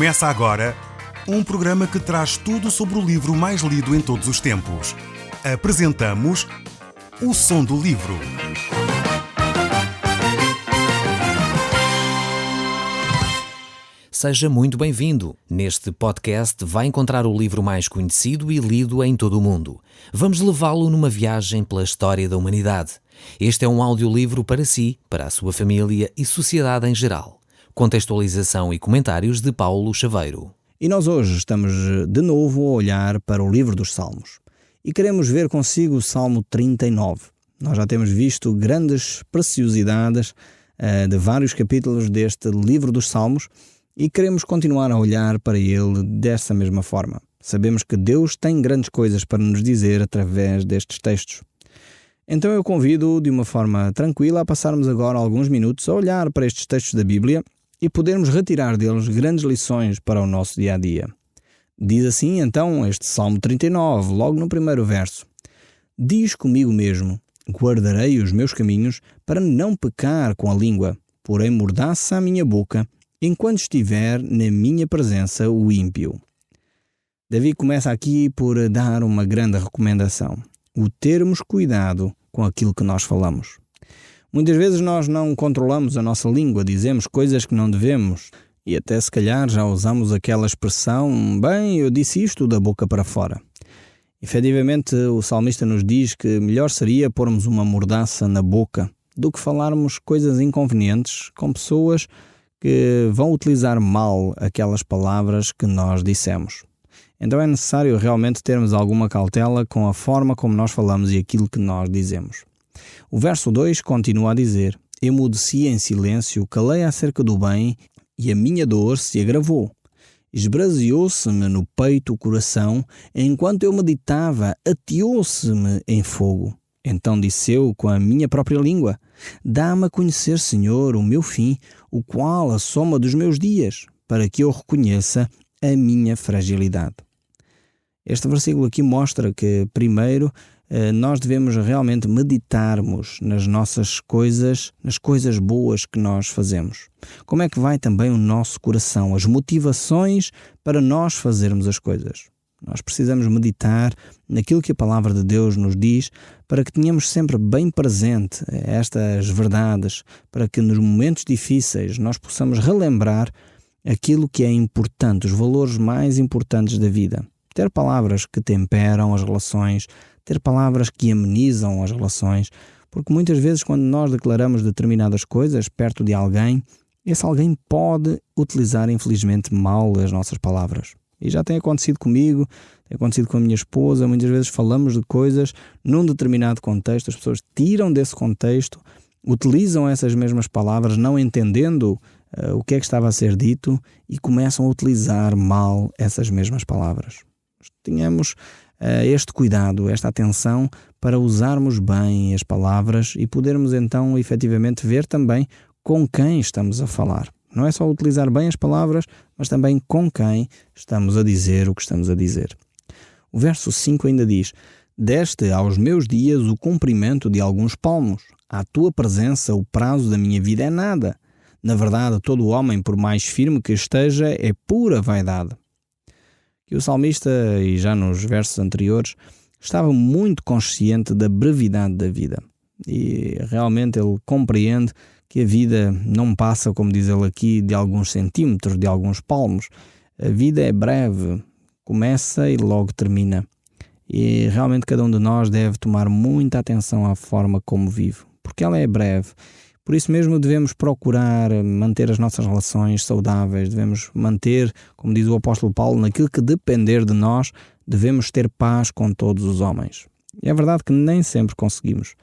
Começa agora um programa que traz tudo sobre o livro mais lido em todos os tempos. Apresentamos O Som do Livro. Seja muito bem-vindo. Neste podcast vai encontrar o livro mais conhecido e lido em todo o mundo. Vamos levá-lo numa viagem pela história da humanidade. Este é um audiolivro para si, para a sua família e sociedade em geral. Contextualização e comentários de Paulo Chaveiro. E nós hoje estamos de novo a olhar para o livro dos Salmos. E queremos ver consigo o Salmo 39. Nós já temos visto grandes preciosidades de vários capítulos deste livro dos Salmos e queremos continuar a olhar para ele dessa mesma forma. Sabemos que Deus tem grandes coisas para nos dizer através destes textos. Então eu convido de uma forma tranquila a passarmos agora alguns minutos a olhar para estes textos da Bíblia e podermos retirar deles grandes lições para o nosso dia-a-dia. Diz assim então este Salmo 39, logo no primeiro verso: Diz comigo mesmo, guardarei os meus caminhos para não pecar com a língua, porém mordaça a minha boca, enquanto estiver na minha presença o ímpio. Davi começa aqui por dar uma grande recomendação: o termos cuidado com aquilo que nós falamos. Muitas vezes nós não controlamos a nossa língua, dizemos coisas que não devemos e até se calhar já usamos aquela expressão: bem, eu disse isto da boca para fora. Efetivamente, o salmista nos diz que melhor seria pormos uma mordaça na boca do que falarmos coisas inconvenientes com pessoas que vão utilizar mal aquelas palavras que nós dissemos. Então é necessário realmente termos alguma cautela com a forma como nós falamos e aquilo que nós dizemos. O verso 2 continua a dizer: emudeci em silêncio, calei acerca do bem, e a minha dor se agravou. Esbraseou-se-me no peito o coração, enquanto eu meditava, ateou-se-me em fogo. Então disse eu com a minha própria língua: dá-me a conhecer, Senhor, o meu fim, o qual a soma dos meus dias, para que eu reconheça a minha fragilidade. Este versículo aqui mostra que, primeiro, nós devemos realmente meditarmos nas nossas coisas, nas coisas boas que nós fazemos. Como é que vai também o nosso coração, as motivações para nós fazermos as coisas? Nós precisamos meditar naquilo que a palavra de Deus nos diz para que tenhamos sempre bem presente estas verdades, para que nos momentos difíceis nós possamos relembrar aquilo que é importante, os valores mais importantes da vida. Ter palavras que temperam as relações, ter palavras que amenizam as relações, porque muitas vezes quando nós declaramos determinadas coisas perto de alguém, esse alguém pode utilizar infelizmente mal as nossas palavras. E já tem acontecido comigo, tem acontecido com a minha esposa, muitas vezes falamos de coisas num determinado contexto, as pessoas tiram desse contexto, utilizam essas mesmas palavras não entendendo o que é que estava a ser dito e começam a utilizar mal essas mesmas palavras. Tenhamos este cuidado, esta atenção para usarmos bem as palavras e podermos então efetivamente ver também com quem estamos a falar. Não é só utilizar bem as palavras, mas também com quem estamos a dizer o que estamos a dizer. O verso 5 ainda diz: deste aos meus dias o comprimento de alguns palmos. À tua presença o prazo da minha vida é nada. Na verdade, todo homem, por mais firme que esteja, é pura vaidade. Que o salmista, e já nos versos anteriores, estava muito consciente da brevidade da vida. E realmente ele compreende que a vida não passa, como diz ele aqui, de alguns centímetros, de alguns palmos. A vida é breve, começa e logo termina. E realmente cada um de nós deve tomar muita atenção à forma como vive, porque ela é breve. Por isso mesmo devemos procurar manter as nossas relações saudáveis, devemos manter, como diz o apóstolo Paulo, naquilo que depender de nós, devemos ter paz com todos os homens. E é verdade que nem sempre conseguimos,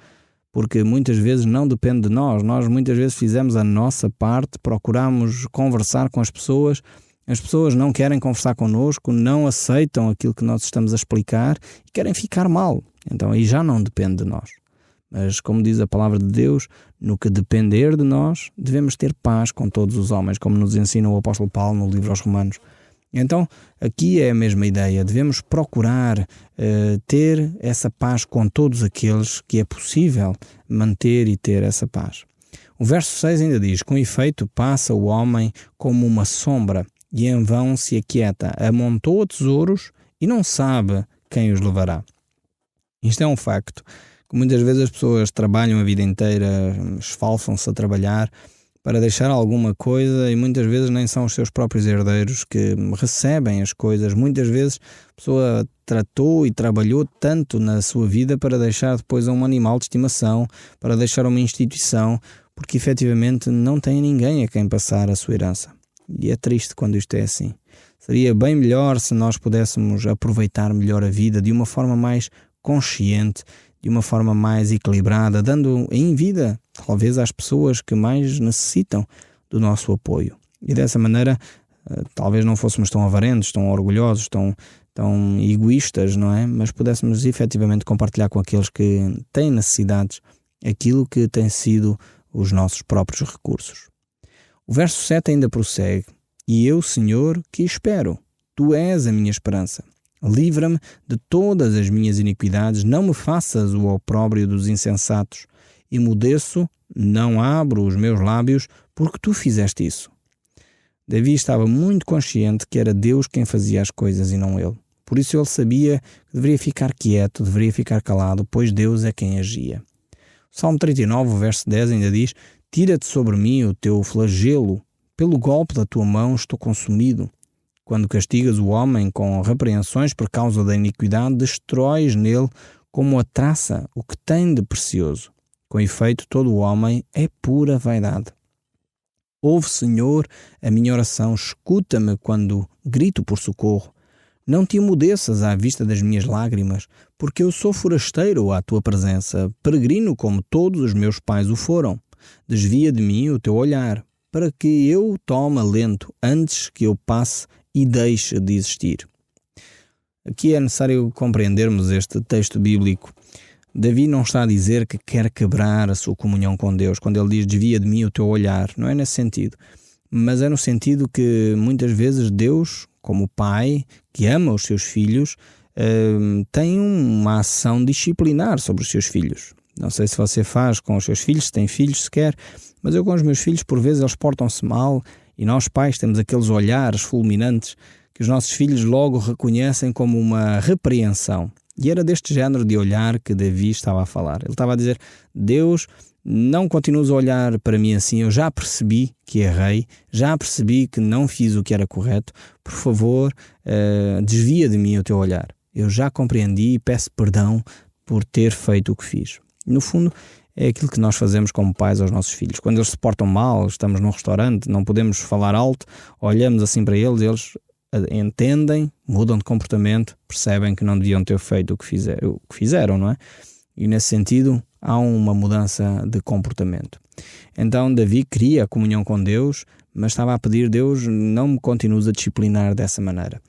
porque muitas vezes não depende de nós. Nós muitas vezes fizemos a nossa parte, procuramos conversar com as pessoas não querem conversar connosco, não aceitam aquilo que nós estamos a explicar e querem ficar mal. Então aí já não depende de nós. Mas, como diz a palavra de Deus, no que depender de nós, devemos ter paz com todos os homens, como nos ensina o apóstolo Paulo no livro aos Romanos. Então, aqui é a mesma ideia. Devemos procurar ter essa paz com todos aqueles que é possível manter e ter essa paz. O verso 6 ainda diz: com efeito passa o homem como uma sombra, e em vão se aquieta, amontoa tesouros e não sabe quem os levará. Isto é um facto, que muitas vezes as pessoas trabalham a vida inteira, esforçam-se a trabalhar para deixar alguma coisa e muitas vezes nem são os seus próprios herdeiros que recebem as coisas. Muitas vezes a pessoa tratou e trabalhou tanto na sua vida para deixar depois um animal de estimação, para deixar uma instituição, porque efetivamente não tem ninguém a quem passar a sua herança. E é triste quando isto é assim. Seria bem melhor se nós pudéssemos aproveitar melhor a vida de uma forma mais consciente, de uma forma mais equilibrada, dando em vida, talvez, às pessoas que mais necessitam do nosso apoio. E dessa maneira, talvez não fôssemos tão avarentos, tão orgulhosos, tão egoístas, não é? Mas pudéssemos efetivamente compartilhar com aqueles que têm necessidades aquilo que tem sido os nossos próprios recursos. O verso 7 ainda prossegue: E eu, Senhor, que espero, Tu és a minha esperança. Livra-me de todas as minhas iniquidades, não me faças o opróbrio dos insensatos. Emudeço, não abro os meus lábios, porque Tu fizeste isso. Davi estava muito consciente que era Deus quem fazia as coisas e não ele. Por isso ele sabia que deveria ficar quieto, deveria ficar calado, pois Deus é quem agia. O Salmo 39, verso 10 ainda diz: Tira-te sobre mim o teu flagelo, pelo golpe da tua mão estou consumido. Quando castigas o homem com repreensões por causa da iniquidade, destróis nele como a traça o que tem de precioso. Com efeito, todo o homem é pura vaidade. Ouve, Senhor, a minha oração, escuta-me quando grito por socorro. Não te emudeças à vista das minhas lágrimas, porque eu sou forasteiro à tua presença, peregrino como todos os meus pais o foram. Desvia de mim o teu olhar, para que eu tome alento antes que eu passe e deixe de existir. Aqui é necessário compreendermos este texto bíblico. Davi não está a dizer que quer quebrar a sua comunhão com Deus. Quando ele diz desvia de mim o teu olhar, não é nesse sentido. Mas é no sentido que muitas vezes Deus, como pai que ama os seus filhos, tem uma ação disciplinar sobre os seus filhos. Não sei se você faz com os seus filhos, se tem filhos sequer, mas eu com os meus filhos, por vezes, eles portam-se mal e nós pais temos aqueles olhares fulminantes que os nossos filhos logo reconhecem como uma repreensão. E era deste género de olhar que Davi estava a falar. Ele estava a dizer: Deus, não continues a olhar para mim assim, eu já percebi que errei, já percebi que não fiz o que era correto, por favor, desvia de mim o teu olhar. Eu já compreendi e peço perdão por ter feito o que fiz. No fundo, é aquilo que nós fazemos como pais aos nossos filhos. Quando eles se portam mal, estamos num restaurante, não podemos falar alto, olhamos assim para eles, eles entendem, mudam de comportamento, percebem que não deviam ter feito o que fizeram, não é? E nesse sentido há uma mudança de comportamento. Então Davi queria a comunhão com Deus, mas estava a pedir: Deus, não me continues a disciplinar dessa maneira.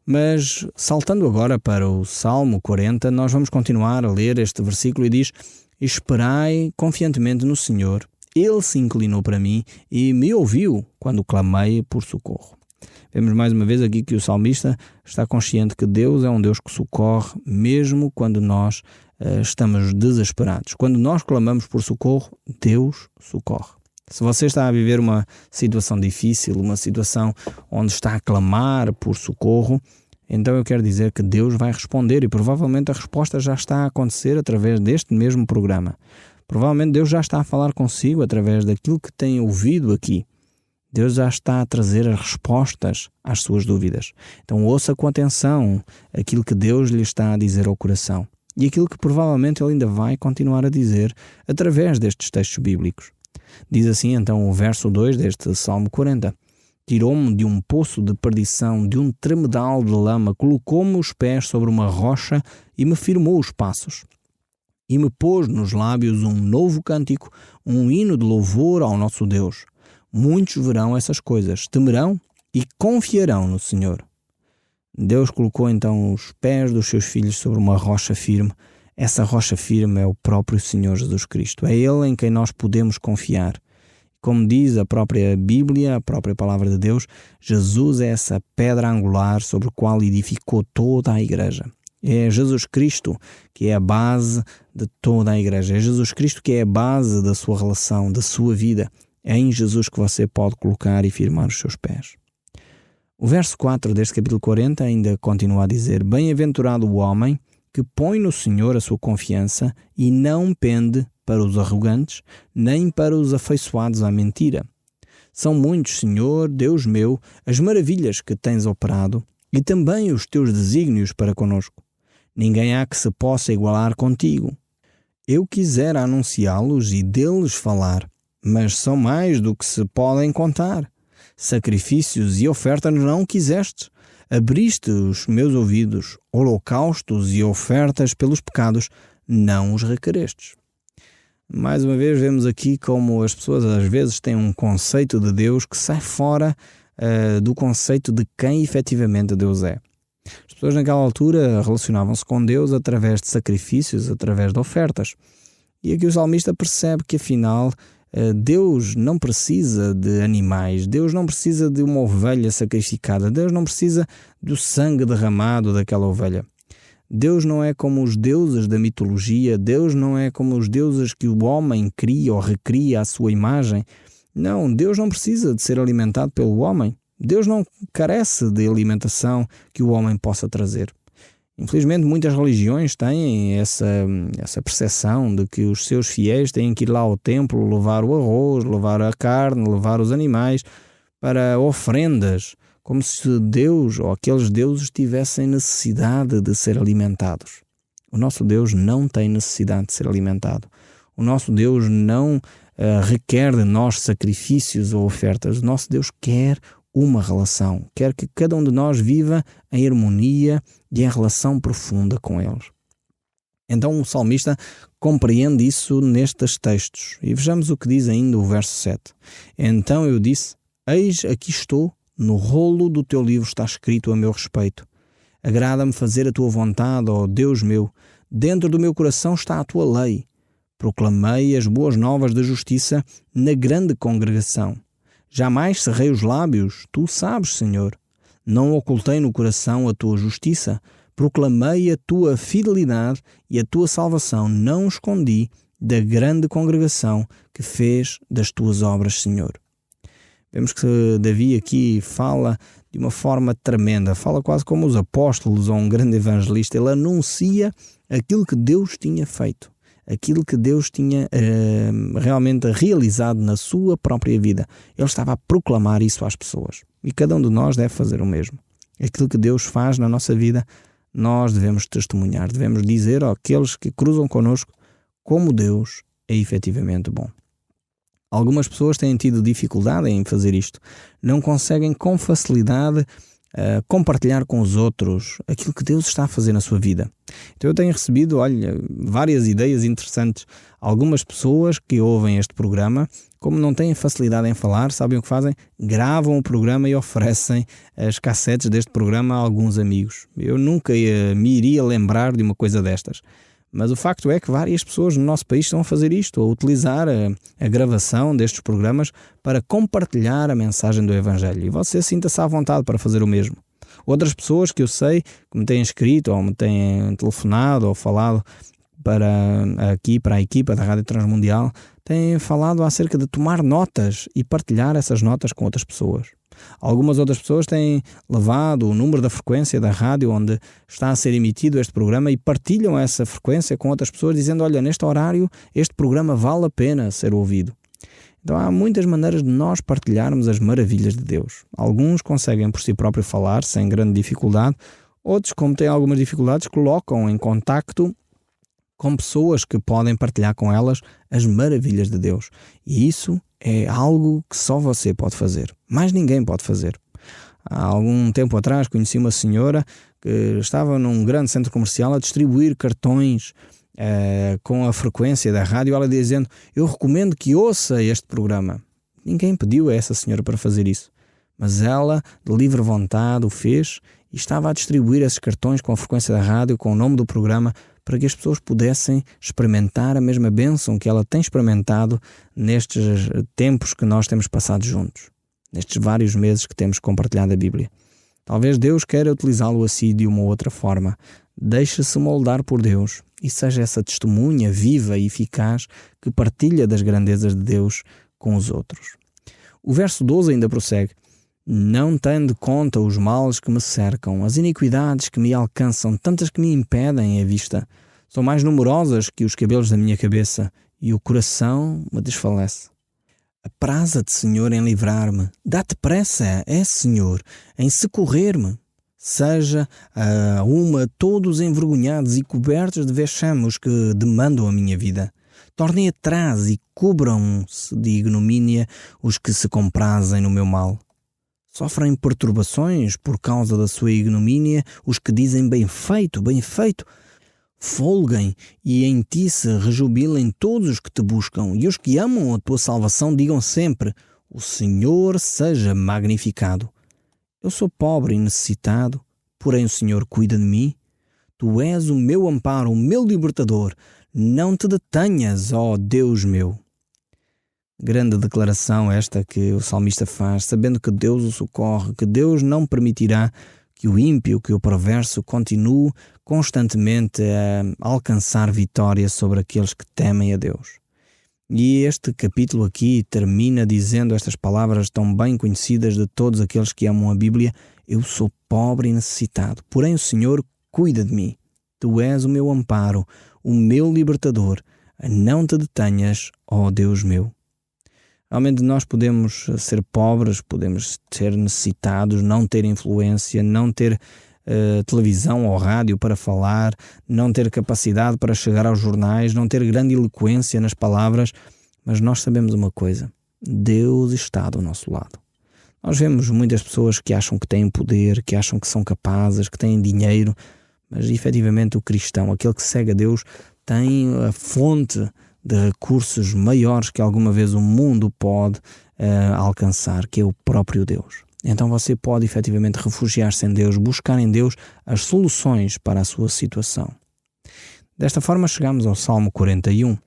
Mas saltando agora para o Salmo 40, nós vamos continuar a ler este versículo e diz: Esperai confiantemente no Senhor, Ele se inclinou para mim e me ouviu quando clamei por socorro. Vemos mais uma vez aqui que o salmista está consciente que Deus é um Deus que socorre mesmo quando nós estamos desesperados. Quando nós clamamos por socorro, Deus socorre. Se você está a viver uma situação difícil, uma situação onde está a clamar por socorro, então eu quero dizer que Deus vai responder e provavelmente a resposta já está a acontecer através deste mesmo programa. Provavelmente Deus já está a falar consigo através daquilo que tem ouvido aqui. Deus já está a trazer as respostas às suas dúvidas. Então ouça com atenção aquilo que Deus lhe está a dizer ao coração e aquilo que provavelmente Ele ainda vai continuar a dizer através destes textos bíblicos. Diz assim então o verso 2 deste Salmo 40. Tirou-me de um poço de perdição, de um tremedal de lama, colocou-me os pés sobre uma rocha e me firmou os passos. E me pôs nos lábios um novo cântico, um hino de louvor ao nosso Deus. Muitos verão essas coisas, temerão e confiarão no Senhor. Deus colocou então os pés dos seus filhos sobre uma rocha firme. Essa rocha firme é o próprio Senhor Jesus Cristo. É Ele em quem nós podemos confiar. Como diz a própria Bíblia, a própria Palavra de Deus, Jesus é essa pedra angular sobre a qual edificou toda a Igreja. É Jesus Cristo que é a base de toda a Igreja. É Jesus Cristo que é a base da sua relação, da sua vida. É em Jesus que você pode colocar e firmar os seus pés. O verso 4 deste capítulo 40 ainda continua a dizer: Bem-aventurado o homem que põe no Senhor a sua confiança e não pende para os arrogantes, nem para os afeiçoados à mentira. São muitos, Senhor, Deus meu, as maravilhas que tens operado e também os teus desígnios para conosco. Ninguém há que se possa igualar contigo. Eu quisera anunciá-los e deles falar, mas são mais do que se podem contar. Sacrifícios e ofertas não quiseste. Abriste os meus ouvidos, holocaustos e ofertas pelos pecados, não os requerestes. Mais uma vez vemos aqui como as pessoas às vezes têm um conceito de Deus que sai fora do conceito de quem efetivamente Deus é. As pessoas naquela altura relacionavam-se com Deus através de sacrifícios, através de ofertas. E aqui o salmista percebe que afinal Deus não precisa de animais, Deus não precisa de uma ovelha sacrificada, Deus não precisa do sangue derramado daquela ovelha. Deus não é como os deuses da mitologia, Deus não é como os deuses que o homem cria ou recria à sua imagem. Não, Deus não precisa de ser alimentado pelo homem. Deus não carece de alimentação que o homem possa trazer. Infelizmente, muitas religiões têm essa percepção de que os seus fiéis têm que ir lá ao templo, levar o arroz, levar a carne, levar os animais para ofrendas, como se Deus ou aqueles deuses tivessem necessidade de ser alimentados. O nosso Deus não tem necessidade de ser alimentado. O nosso Deus não requer de nós sacrifícios ou ofertas. O nosso Deus quer uma relação, quer que cada um de nós viva em harmonia e em relação profunda com eles. Então o salmista compreende isso nestes textos. E vejamos o que diz ainda o verso 7. Então eu disse: Eis aqui estou, no rolo do teu livro está escrito a meu respeito. Agrada-me fazer a tua vontade, ó Deus meu. Dentro do meu coração está a tua lei. Proclamei as boas novas da justiça na grande congregação. Jamais cerrei os lábios, tu sabes, Senhor. Não ocultei no coração a tua justiça. Proclamei a tua fidelidade e a tua salvação. Não escondi da grande congregação que fez das tuas obras, Senhor. Vemos que Davi aqui fala de uma forma tremenda, fala quase como os apóstolos ou um grande evangelista. Ele anuncia aquilo que Deus tinha feito, aquilo que Deus tinha realmente realizado na sua própria vida. Ele estava a proclamar isso às pessoas. E cada um de nós deve fazer o mesmo. Aquilo que Deus faz na nossa vida, nós devemos testemunhar, devemos dizer àqueles que cruzam connosco como Deus é efetivamente bom. Algumas pessoas têm tido dificuldade em fazer isto. Não conseguem com facilidade compartilhar com os outros aquilo que Deus está a fazer na sua vida. Então eu tenho recebido, várias ideias interessantes. Algumas pessoas que ouvem este programa, como não têm facilidade em falar, sabem o que fazem? Gravam o programa e oferecem as cassetes deste programa a alguns amigos. Eu nunca me iria lembrar de uma coisa destas. Mas o facto é que várias pessoas no nosso país estão a fazer isto, a utilizar a gravação destes programas para compartilhar a mensagem do Evangelho. E você sinta-se à vontade para fazer o mesmo. Outras pessoas que eu sei que me têm escrito ou me têm telefonado ou falado para a equipa da Rádio Transmundial, têm falado acerca de tomar notas e partilhar essas notas com outras pessoas. Algumas outras pessoas têm levado o número da frequência da rádio onde está a ser emitido este programa e partilham essa frequência com outras pessoas dizendo: olha, neste horário este programa vale a pena ser ouvido. Então há muitas maneiras de nós partilharmos as maravilhas de Deus. Alguns conseguem por si próprios falar sem grande dificuldade, outros, como têm algumas dificuldades, colocam em contacto com pessoas que podem partilhar com elas as maravilhas de Deus. E isso é algo que só você pode fazer. Mais ninguém pode fazer. Há algum tempo atrás conheci uma senhora que estava num grande centro comercial a distribuir cartões com a frequência da rádio, ela dizendo: eu recomendo que ouça este programa. Ninguém pediu a essa senhora para fazer isso. Mas ela, de livre vontade, o fez e estava a distribuir esses cartões com a frequência da rádio, com o nome do programa, para que as pessoas pudessem experimentar a mesma bênção que ela tem experimentado nestes tempos que nós temos passado juntos, nestes vários meses que temos compartilhado a Bíblia. Talvez Deus queira utilizá-lo assim de uma outra forma. Deixe-se moldar por Deus e seja essa testemunha viva e eficaz que partilha das grandezas de Deus com os outros. O verso 12 ainda prossegue: Não tendo conta os males que me cercam, as iniquidades que me alcançam, tantas que me impedem a vista. São mais numerosas que os cabelos da minha cabeça, e o coração me desfalece. Apraza-te, Senhor, em livrar-me. Dá-te pressa, Senhor, em socorrer-me. Seja a uma todos envergonhados e cobertos de vexame os que demandam a minha vida. Tornem atrás e cubram-se de ignomínia os que se comprazem no meu mal. Sofrem perturbações por causa da sua ignomínia os que dizem bem feito, bem feito. Folguem e em ti se rejubilem todos os que te buscam, e os que amam a tua salvação digam sempre: o Senhor seja magnificado. Eu sou pobre e necessitado, porém o Senhor cuida de mim. Tu és o meu amparo, o meu libertador. Não te detenhas, ó Deus meu. Grande declaração esta que o salmista faz, sabendo que Deus o socorre, que Deus não permitirá que o ímpio, que o perverso continue constantemente a alcançar vitória sobre aqueles que temem a Deus. E este capítulo aqui termina dizendo estas palavras tão bem conhecidas de todos aqueles que amam a Bíblia: eu sou pobre e necessitado, porém o Senhor cuida de mim. Tu és o meu amparo, o meu libertador. Não te detenhas, ó Deus meu. Realmente nós podemos ser pobres, podemos ser necessitados, não ter influência, não ter televisão ou rádio para falar, não ter capacidade para chegar aos jornais, não ter grande eloquência nas palavras, mas nós sabemos uma coisa: Deus está do nosso lado. Nós vemos muitas pessoas que acham que têm poder, que acham que são capazes, que têm dinheiro, mas efetivamente o cristão, aquele que segue a Deus, tem a fonte de recursos maiores que alguma vez o mundo pode alcançar, que é o próprio Deus. Então você pode efetivamente refugiar-se em Deus, buscar em Deus as soluções para a sua situação. Desta forma chegamos ao Salmo 41,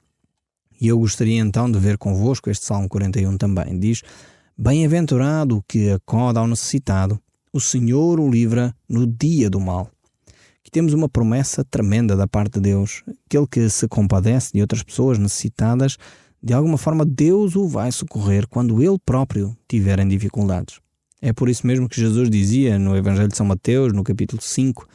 e eu gostaria então de ver convosco este Salmo 41 também. Diz: bem-aventurado o que acode ao necessitado, o Senhor o livra no dia do mal. Aqui temos uma promessa tremenda da parte de Deus. Aquele que se compadece de outras pessoas necessitadas, de alguma forma Deus o vai socorrer quando ele próprio tiver em dificuldades. É por isso mesmo que Jesus dizia no Evangelho de São Mateus, no capítulo 5,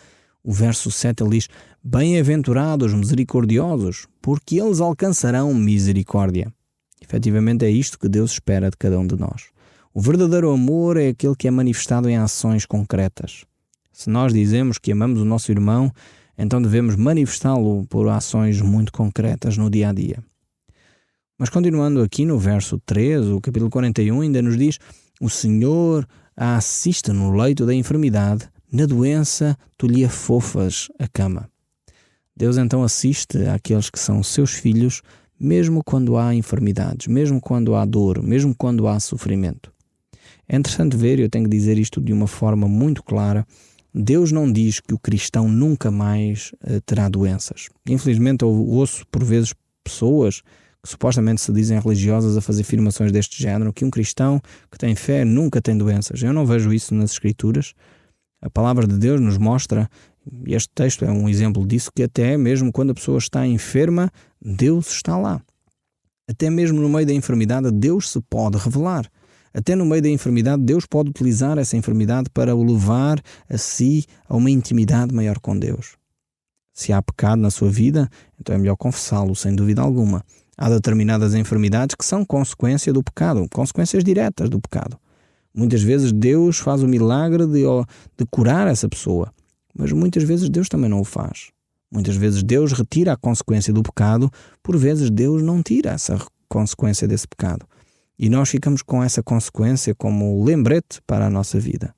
o verso 7, ele diz: bem-aventurados misericordiosos, porque eles alcançarão misericórdia. Efetivamente é isto que Deus espera de cada um de nós. O verdadeiro amor é aquele que é manifestado em ações concretas. Se nós dizemos que amamos o nosso irmão, então devemos manifestá-lo por ações muito concretas no dia a dia. Mas continuando aqui no verso 3, o capítulo 41 ainda nos diz: o Senhor a assiste no leito da enfermidade, na doença tu lhe afofas a cama. Deus então assiste àqueles que são seus filhos, mesmo quando há enfermidades, mesmo quando há dor, mesmo quando há sofrimento. É interessante ver, e eu tenho que dizer isto de uma forma muito clara: Deus não diz que o cristão nunca mais terá doenças. Infelizmente eu ouço por vezes pessoas que supostamente se dizem religiosas a fazer afirmações deste género, que um cristão que tem fé nunca tem doenças. Eu não vejo isso nas Escrituras. A palavra de Deus nos mostra, e este texto é um exemplo disso, que até mesmo quando a pessoa está enferma, Deus está lá. Até mesmo no meio da enfermidade, Deus se pode revelar. Até no meio da enfermidade, Deus pode utilizar essa enfermidade para o levar a si a uma intimidade maior com Deus. Se há pecado na sua vida, então é melhor confessá-lo, sem dúvida alguma. Há determinadas enfermidades que são consequência do pecado, consequências diretas do pecado. Muitas vezes Deus faz o milagre de curar essa pessoa, mas muitas vezes Deus também não o faz. Muitas vezes Deus retira a consequência do pecado, por vezes Deus não tira essa consequência desse pecado. E nós ficamos com essa consequência como lembrete para a nossa vida.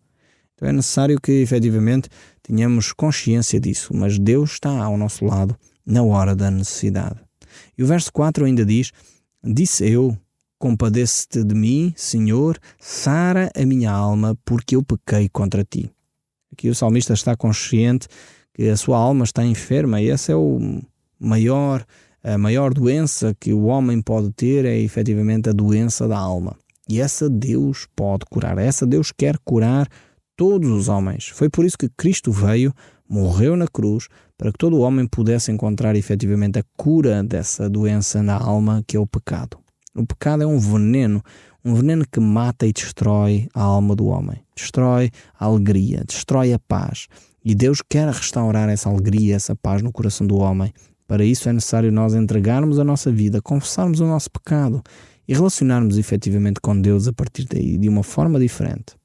Então é necessário que efetivamente tenhamos consciência disso, mas Deus está ao nosso lado na hora da necessidade. E o verso 4 ainda diz: disse eu, compadece-te de mim, Senhor, sara a minha alma, porque eu pequei contra ti. Aqui o salmista está consciente que a sua alma está enferma, e essa é a maior doença que o homem pode ter, é efetivamente a doença da alma. E essa Deus pode curar, essa Deus quer curar todos os homens. Foi por isso que Cristo veio, morreu na cruz, para que todo o homem pudesse encontrar efetivamente a cura dessa doença na alma, que é o pecado. O pecado é um veneno que mata e destrói a alma do homem, destrói a alegria, destrói a paz. E Deus quer restaurar essa alegria, essa paz no coração do homem. Para isso é necessário nós entregarmos a nossa vida, confessarmos o nosso pecado e relacionarmos efetivamente com Deus a partir daí, de uma forma diferente.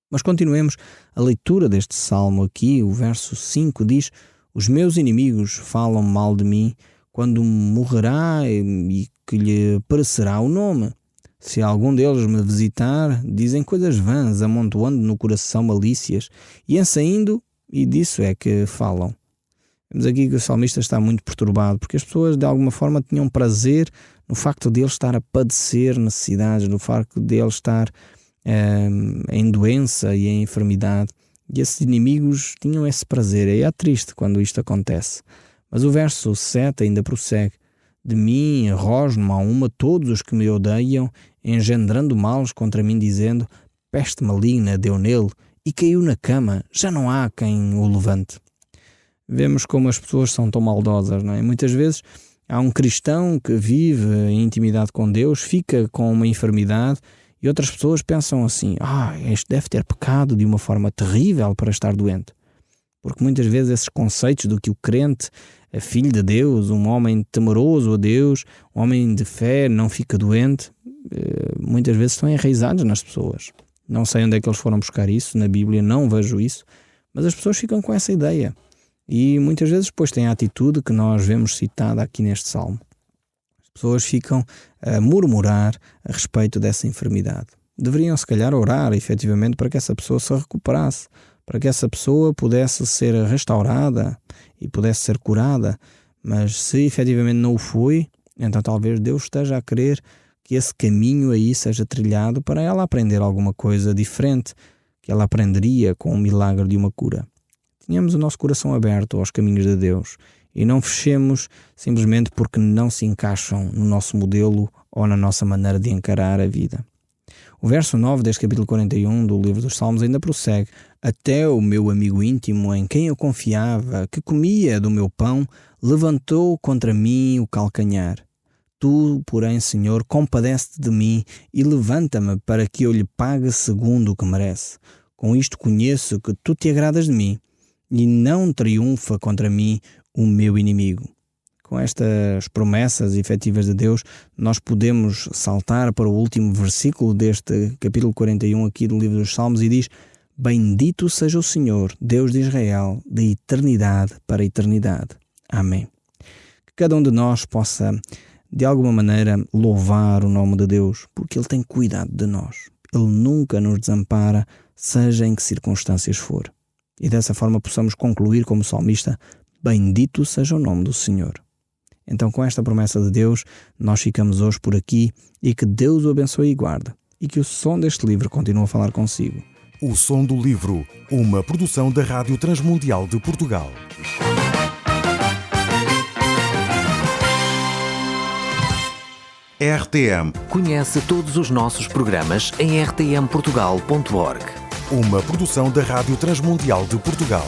Mas continuemos a leitura deste salmo aqui. O verso 5 diz: os meus inimigos falam mal de mim quando morrerá e que lhe perecerá o nome. Se algum deles me visitar, dizem coisas vãs, amontoando no coração malícias, e em saindo, e disso é que falam. Vemos aqui que o salmista está muito perturbado, porque as pessoas de alguma forma tinham prazer no facto de ele estar a padecer necessidades, no facto de ele estar em doença e em enfermidade. E esses inimigos tinham esse prazer. E é triste quando isto acontece. Mas o verso 7 ainda prossegue: de mim rosnam a uma todos os que me odeiam, engendrando males contra mim, dizendo: peste maligna deu nele e caiu na cama, já não há quem o levante. Vemos como as pessoas são tão maldosas, não é? Muitas vezes há um cristão que vive em intimidade com Deus, fica com uma enfermidade, e outras pessoas pensam assim: este deve ter pecado de uma forma terrível para estar doente. Porque muitas vezes esses conceitos do que o crente é filho de Deus, um homem temeroso a Deus, um homem de fé, não fica doente, muitas vezes estão enraizados nas pessoas. Não sei onde é que eles foram buscar isso, na Bíblia não vejo isso, mas as pessoas ficam com essa ideia. E muitas vezes depois têm a atitude que nós vemos citada aqui neste salmo. As pessoas ficam a murmurar a respeito dessa enfermidade. Deveriam se calhar orar efetivamente para que essa pessoa se recuperasse, para que essa pessoa pudesse ser restaurada e pudesse ser curada. Mas se efetivamente não o foi, então talvez Deus esteja a querer que esse caminho aí seja trilhado para ela aprender alguma coisa diferente, que ela aprenderia com o milagre de uma cura. Tenhamos o nosso coração aberto aos caminhos de Deus e não fechemos simplesmente porque não se encaixam no nosso modelo ou na nossa maneira de encarar a vida. O verso 9 deste capítulo 41 do livro dos Salmos ainda prossegue: até o meu amigo íntimo, em quem eu confiava, que comia do meu pão, levantou contra mim o calcanhar. Tu, porém, Senhor, compadece-te de mim e levanta-me para que eu lhe pague segundo o que merece. Com isto conheço que tu te agradas de mim e não triunfa contra mim o meu inimigo. Com estas promessas efetivas de Deus, nós podemos saltar para o último versículo deste capítulo 41 aqui do livro dos Salmos e diz: bendito seja o Senhor, Deus de Israel, de eternidade para eternidade. Amém. Que cada um de nós possa, de alguma maneira, louvar o nome de Deus, porque Ele tem cuidado de nós. Ele nunca nos desampara, seja em que circunstâncias for. E dessa forma possamos concluir como salmista: bendito seja o nome do Senhor. Então, com esta promessa de Deus, nós ficamos hoje por aqui e que Deus o abençoe e guarde, e que o som deste livro continue a falar consigo. O Som do Livro, uma produção da Rádio Transmundial de Portugal. RTM. Conhece todos os nossos programas em rtmportugal.org. Uma produção da Rádio Transmundial de Portugal.